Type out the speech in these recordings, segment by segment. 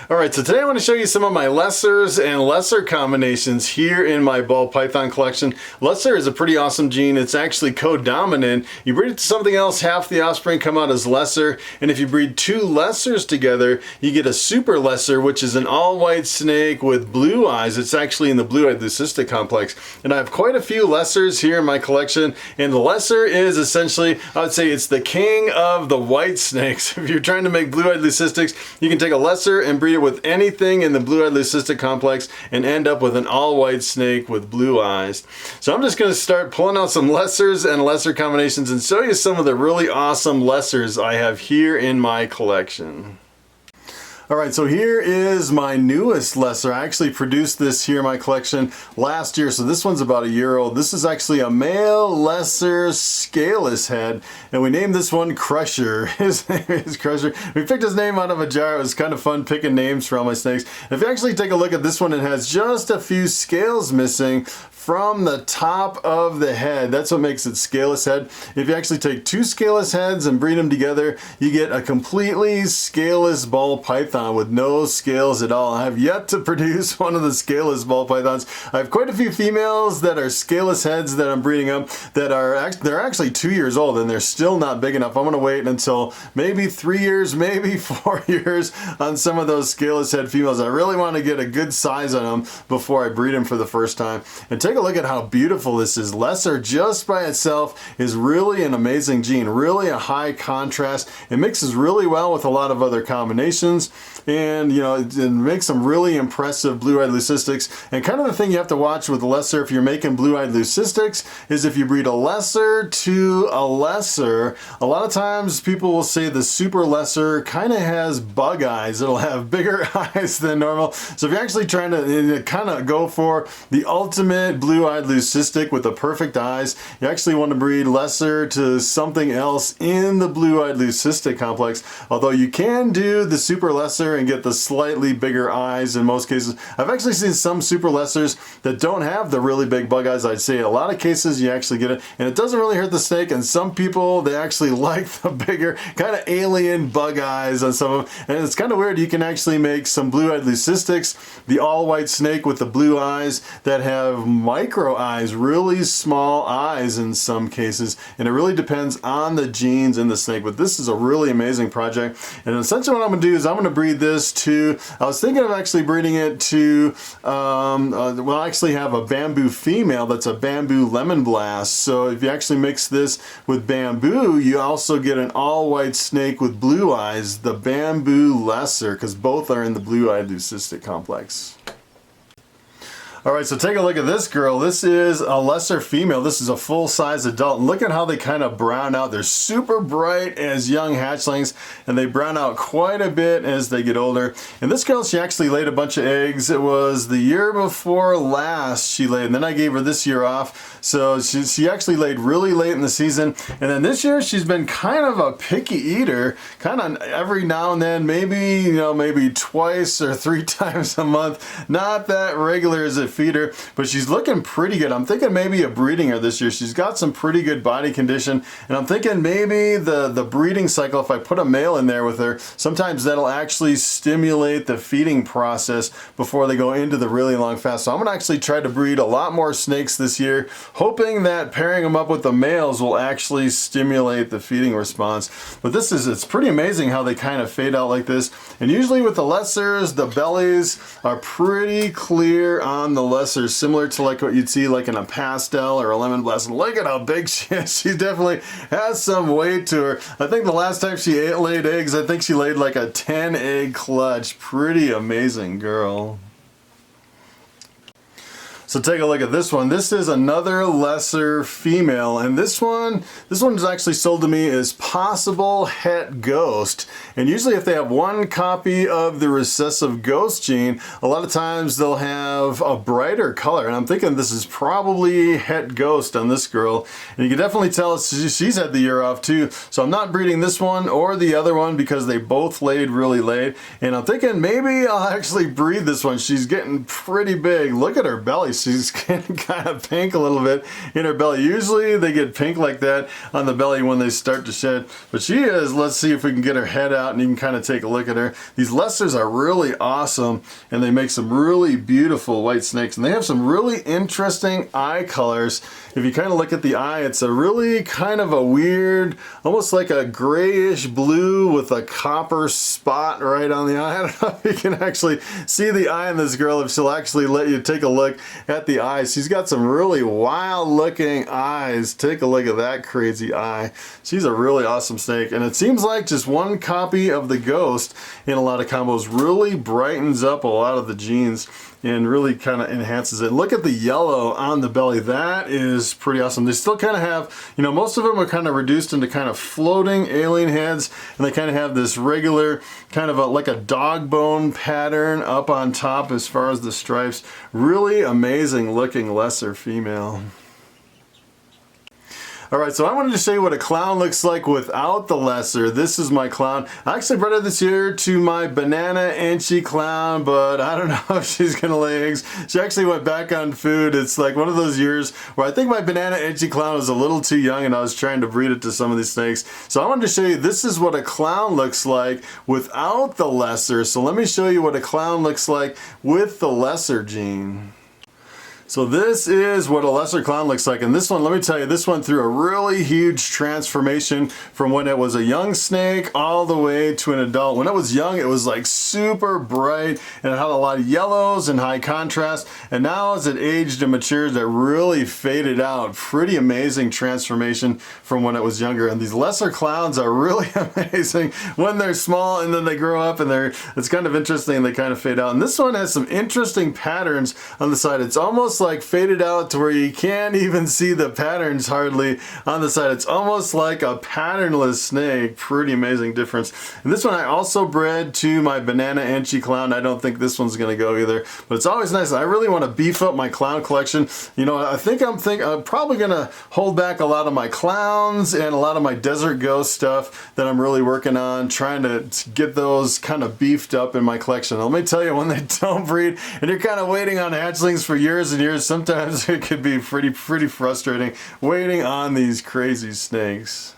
Alright, so today I want to show you some of my lessers and lesser combinations here in my ball python collection. Lesser is a pretty awesome gene. It's actually co-dominant. You breed it to something else, half the offspring come out as lesser, and if you breed two lessers together, you get a super lesser, which is an all-white snake with blue eyes. It's actually in the blue-eyed leucistic complex. And I have quite a few lessers here in my collection, and the lesser is essentially, I would say it's the king of the white snakes. If you're trying to make blue-eyed leucistics, you can take a lesser and breed it with anything in the blue-eyed leucistic complex and end up with an all-white snake with blue eyes. So I'm just going to start pulling out some lessers and lesser combinations and show you some of the really awesome lessers I have here in my collection. Alright, so here is my newest lesser. I actually produced this here in my collection last year, so this one's about a year old. This is actually a male lesser scaleless head, and we named this one Crusher. His name is Crusher. We picked his name out of a jar. It was kind of fun picking names for all my snakes. If you actually take a look at this one, it has just a few scales missing from the top of the head. That's what makes it scaleless head. If you actually take two scaleless heads and breed them together, you get a completely scaleless ball python with no scales at all. I have yet to produce one of the scaleless ball pythons. I have quite a few females that are scaleless heads that I'm breeding up that are they're actually 2 years old and they're still not big enough. I'm gonna wait until maybe 3 years, maybe 4 years on some of those scaleless head females. I really want to get a good size on them before I breed them for the first time. And take a look at how beautiful this is. Lesser just by itself is really an amazing gene, really a high contrast. It mixes really well with a lot of other combinations, and you know, it makes some really impressive blue-eyed leucistics. And kind of the thing you have to watch with lesser if you're making blue-eyed leucistics is if you breed a lesser to a lesser, a lot of times people will say the super lesser kind of has bug eyes. It'll have bigger eyes than normal. So if you're actually trying to kind of go for the ultimate blue-eyed leucistic with the perfect eyes, you actually want to breed lesser to something else in the blue-eyed leucistic complex. Although you can do the super lesser and get the slightly bigger eyes in most cases. I've actually seen some super lessers that don't have the really big bug eyes. I'd say in a lot of cases you actually get it, and it doesn't really hurt the snake, and some people, they actually like the bigger kind of alien bug eyes on some of them. And it's kind of weird. You can actually make some blue-eyed leucistics, the all-white snake with the blue eyes that have micro eyes, really small eyes in some cases, and it really depends on the genes in the snake. But this is a really amazing project, and essentially what I'm going to do is I'm going to breed this to, I was thinking of actually breeding it to, well, I actually have a bamboo female that's a bamboo lemon blast. So if you actually mix this with bamboo, you also get an all-white snake with blue eyes, the bamboo lesser, because both are in the blue-eyed leucistic complex. Alright, so take a look at this girl. This is a lesser female. This is a full-size adult. And look at how they kind of brown out. They're super bright as young hatchlings, and they brown out quite a bit as they get older. And this girl, she actually laid a bunch of eggs. It was the year before last she laid, and then I gave her this year off. So she actually laid really late in the season. And then this year, she's been kind of a picky eater, kind of every now and then, maybe, you know, maybe twice or 3 times a month. Not that regular as a feeder, but she's looking pretty good. I'm thinking maybe of breeding her this year. She's got some pretty good body condition, and I'm thinking maybe the breeding cycle, if I put a male in there with her, sometimes that'll actually stimulate the feeding process before they go into the really long fast. So I'm gonna actually try to breed a lot more snakes this year, hoping that pairing them up with the males will actually stimulate the feeding response. But this is, it's pretty amazing how they kind of fade out like this. And usually with the lessers, the bellies are pretty clear on the lessers, similar to like what you'd see like in a pastel or a lemon blast. And look at how big she is. She definitely has some weight to her. I think the last time she laid eggs, I think she laid like a 10-egg clutch. Pretty amazing girl. So take a look at this one. This is another lesser female, and this one is actually sold to me as possible het ghost. And usually if they have one copy of the recessive ghost gene, a lot of times they'll have a brighter color. And I'm thinking this is probably het ghost on this girl. And you can definitely tell she's had the year off too. So I'm not breeding this one or the other one because they both laid really late. And I'm thinking maybe I'll actually breed this one. She's getting pretty big. Look at her belly. She's kind of pink a little bit in her belly. Usually they get pink like that on the belly when they start to shed, but she is. Let's see if we can get her head out and you can kind of take a look at her. These Lessers are really awesome, and they make some really beautiful white snakes, and they have some really interesting eye colors. If you kind of look at the eye, it's a really kind of a weird, almost like a grayish blue with a copper spot right on the eye. I don't know if you can actually see the eye in this girl, if she'll actually let you take a look at the eyes. She's got some really wild looking eyes. Take a look at that crazy eye. She's a really awesome snake, and it seems like just one copy of the Ghost in a lot of combos really brightens up a lot of the genes and really kind of enhances it. Look at the yellow on the belly. That is pretty awesome. They still kind of have, you know, most of them are kind of reduced into kind of floating alien heads, and they kind of have this regular kind of like a dog bone pattern up on top as far as the stripes. Really amazing looking lesser female. Alright, so I wanted to show you what a clown looks like without the lesser. This is my clown. I actually bred her this year to my banana Enchi clown, but I don't know if she's going to lay eggs. She actually went back on food. It's like one of those years where I think my banana Enchi clown was a little too young and I was trying to breed it to some of these snakes. So I wanted to show you this is what a clown looks like without the lesser. So let me show you what a clown looks like with the lesser gene. So this is what a lesser clown looks like, and this one, let me tell you, this went through a really huge transformation from when it was a young snake all the way to an adult. When it was young, it was like super bright and it had a lot of yellows and high contrast, and now as it aged and matured, it really faded out. Pretty amazing transformation from when it was younger. And these lesser clowns are really amazing when they're small, and then they grow up and it's kind of interesting, they kind of fade out. And this one has some interesting patterns on the side. It's almost like faded out to where you can't even see the patterns hardly on the side. It's almost like a patternless snake. Pretty amazing difference. And this one I also bred to my banana Enchi clown. I don't think this one's going to go either, but it's always nice. I really want to beef up my clown collection. You know, I'm probably going to hold back a lot of my clowns and a lot of my desert ghost stuff that I'm really working on, trying to get those kind of beefed up in my collection. Let me tell you, when they don't breed and you're kind of waiting on hatchlings for years and years, sometimes it could be pretty frustrating waiting on these crazy snakes.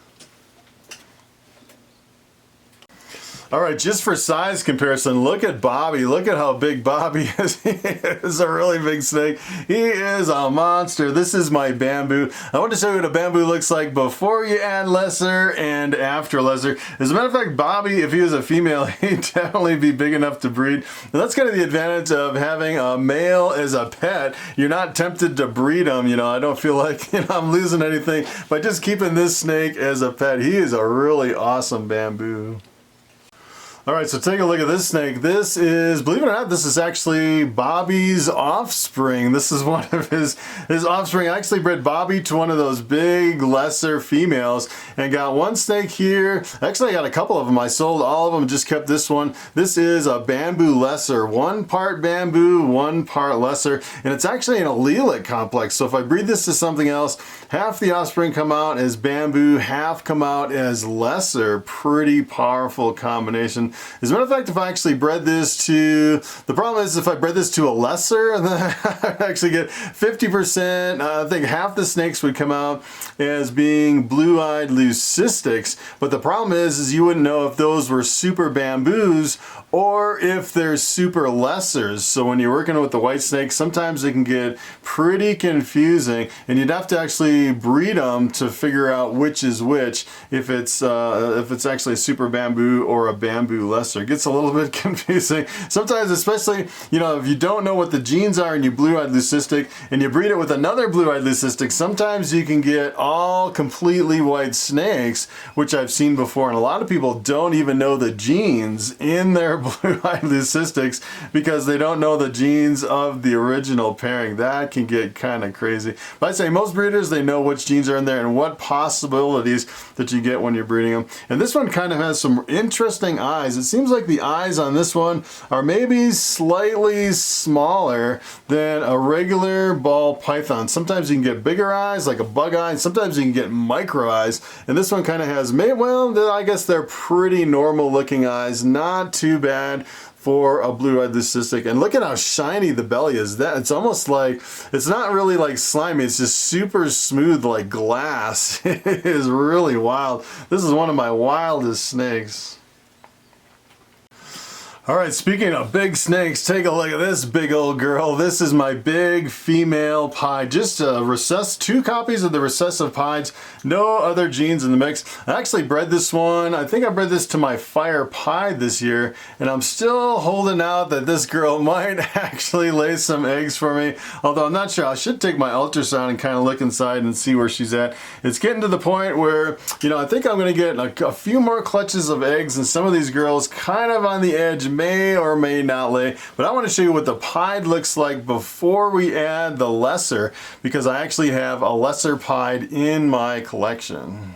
Alright, just for size comparison, look at Bobby. Look at how big Bobby is. He is a really big snake. He is a monster. This is my bamboo. I want to show you what a bamboo looks like before you add lesser and after lesser. As a matter of fact, Bobby, if he was a female, he'd definitely be big enough to breed. And that's kind of the advantage of having a male as a pet. You're not tempted to breed him. You know, I don't feel like, you know, I'm losing anything by just keeping this snake as a pet. He is a really awesome bamboo. Alright, so take a look at this snake. This is, believe it or not, this is actually Bobby's offspring. This is one of his offspring. I actually bred Bobby to one of those big lesser females and got one snake here. Actually, I got a couple of them. I sold all of them, just kept this one. This is a bamboo lesser. One part bamboo, one part lesser, and it's actually an allelic complex. So if I breed this to something else, half the offspring come out as bamboo, half come out as lesser. Pretty powerful combination. As a matter of fact, if I actually bred this to, the problem is if I bred this to a lesser, then I'd actually get 50%, I think half the snakes would come out as being blue-eyed leucistics, but the problem is you wouldn't know if those were super bamboos or if they're super lessers. So when you're working with the white snake, sometimes it can get pretty confusing, and you'd have to actually breed them to figure out which is which, if it's actually a super bamboo or a bamboo lesser. It gets a little bit confusing sometimes, especially, you know, if you don't know what the genes are and you blue-eyed leucistic and you breed it with another blue-eyed leucistic, sometimes you can get all completely white snakes, which I've seen before, and a lot of people don't even know the genes in their blue-eyed leucistics because they don't know the genes of the original pairing. That can get kind of crazy. But I'd say most breeders, they know which genes are in there and what possibilities that you get when you're breeding them. And this one kind of has some interesting eyes. It seems like the eyes on this one are maybe slightly smaller than a regular ball python. Sometimes you can get bigger eyes, like a bug eye, and sometimes you can get micro eyes. And this one kind of has, well, I guess they're pretty normal looking eyes. Not too bad for a blue-eyed leucistic. And look at how shiny the belly is. That it's almost like, it's not really like slimy, it's just super smooth like glass. It is really wild. This is one of my wildest snakes. Alright, speaking of big snakes, take a look at this big old girl. This is my big female pied. Just two copies of the recessive pieds. No other genes in the mix. I actually bred this one. I think I bred this to my fire pied this year. And I'm still holding out that this girl might actually lay some eggs for me. Although I'm not sure. I should take my ultrasound and kind of look inside and see where she's at. It's getting to the point where, you know, I think I'm going to get a few more clutches of eggs. And some of these girls kind of on the edge may or may not lay, but I want to show you what the pied looks like before we add the lesser, because I actually have a lesser pied in my collection.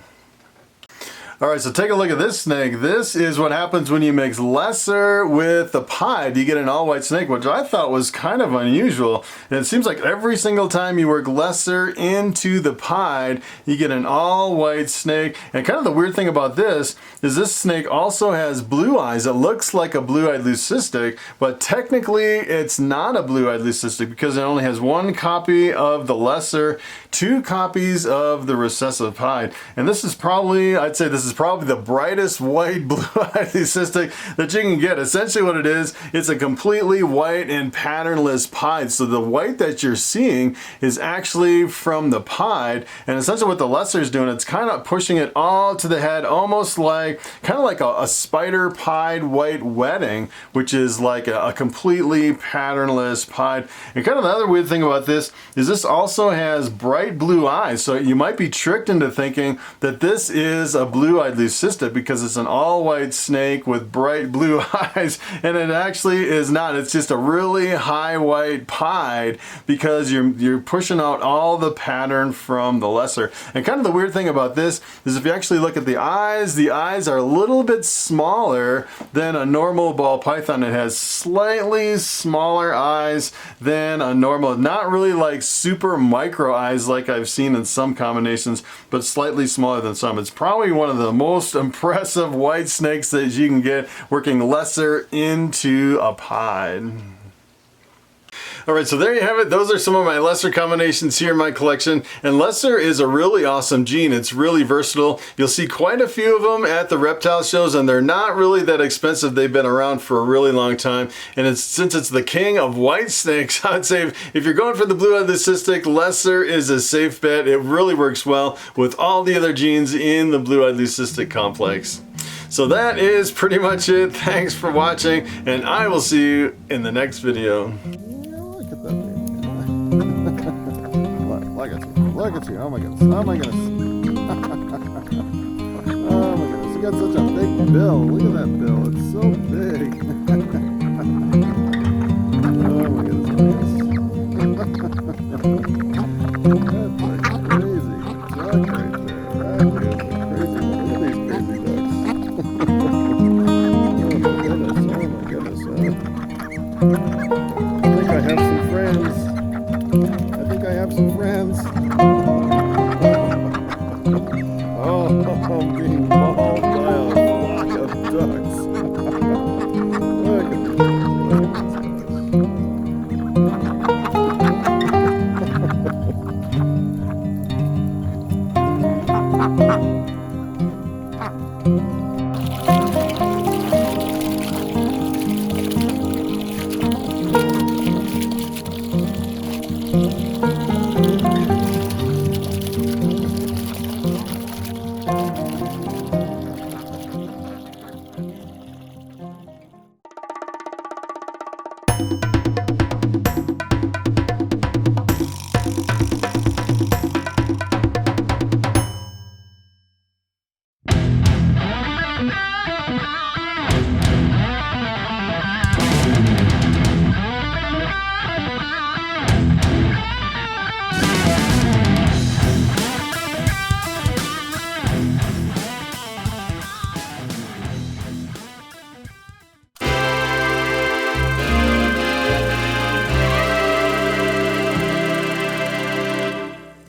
Alright, so take a look at this snake. This is what happens when you mix lesser with the pied. You get an all-white snake, which I thought was kind of unusual. And it seems like every single time you work lesser into the pied, you get an all-white snake. And kind of the weird thing about this is this snake also has blue eyes. It looks like a blue-eyed leucistic, but technically it's not a blue-eyed leucistic because it only has one copy of the lesser, two copies of the recessive pied. And this is probably, I'd say this is probably the brightest white blue-eyed leucistic that you can get. Essentially what it is, it's a completely white and patternless pied. So the white that you're seeing is actually from the pied, and essentially what the lesser is doing, it's kind of pushing it all to the head, almost like, kind of like a spider pied white wedding, which is like a completely patternless pied. And kind of the other weird thing about this is this also has bright blue eyes. So you might be tricked into thinking that this is a blue-eyed leucistic because it's an all-white snake with bright blue eyes, and it actually is not. It's just a really high white pied because you're pushing out all the pattern from the lesser. And kind of the weird thing about this is if you actually look at the eyes are a little bit smaller than a normal ball python. It has slightly smaller eyes than a normal, not really like super micro eyes like I've seen in some combinations, but slightly smaller than some. It's probably one of the most impressive white snakes that you can get working lesser into a pied. Alright, so there you have it. Those are some of my lesser combinations here in my collection. And lesser is a really awesome gene. It's really versatile. You'll see quite a few of them at the reptile shows, and they're not really that expensive. They've been around for a really long time. And since it's the king of white snakes, I'd say if you're going for the blue-eyed leucistic, lesser is a safe bet. It really works well with all the other genes in the blue-eyed leucistic complex. So that is pretty much it. Thanks for watching, and I will see you in the next video. Look at you. Oh my goodness. Oh my goodness. Oh my goodness. You got such a big bill. Look at that bill. It's so big. Oh my goodness. That's a crazy duck right there. That is a crazy one. Look at these crazy ducks. Oh my goodness. Oh my goodness. I think I have some friends. I think I have some friends. Oh, I'm being mauled by a flock of ducks. Look at this. Look at this.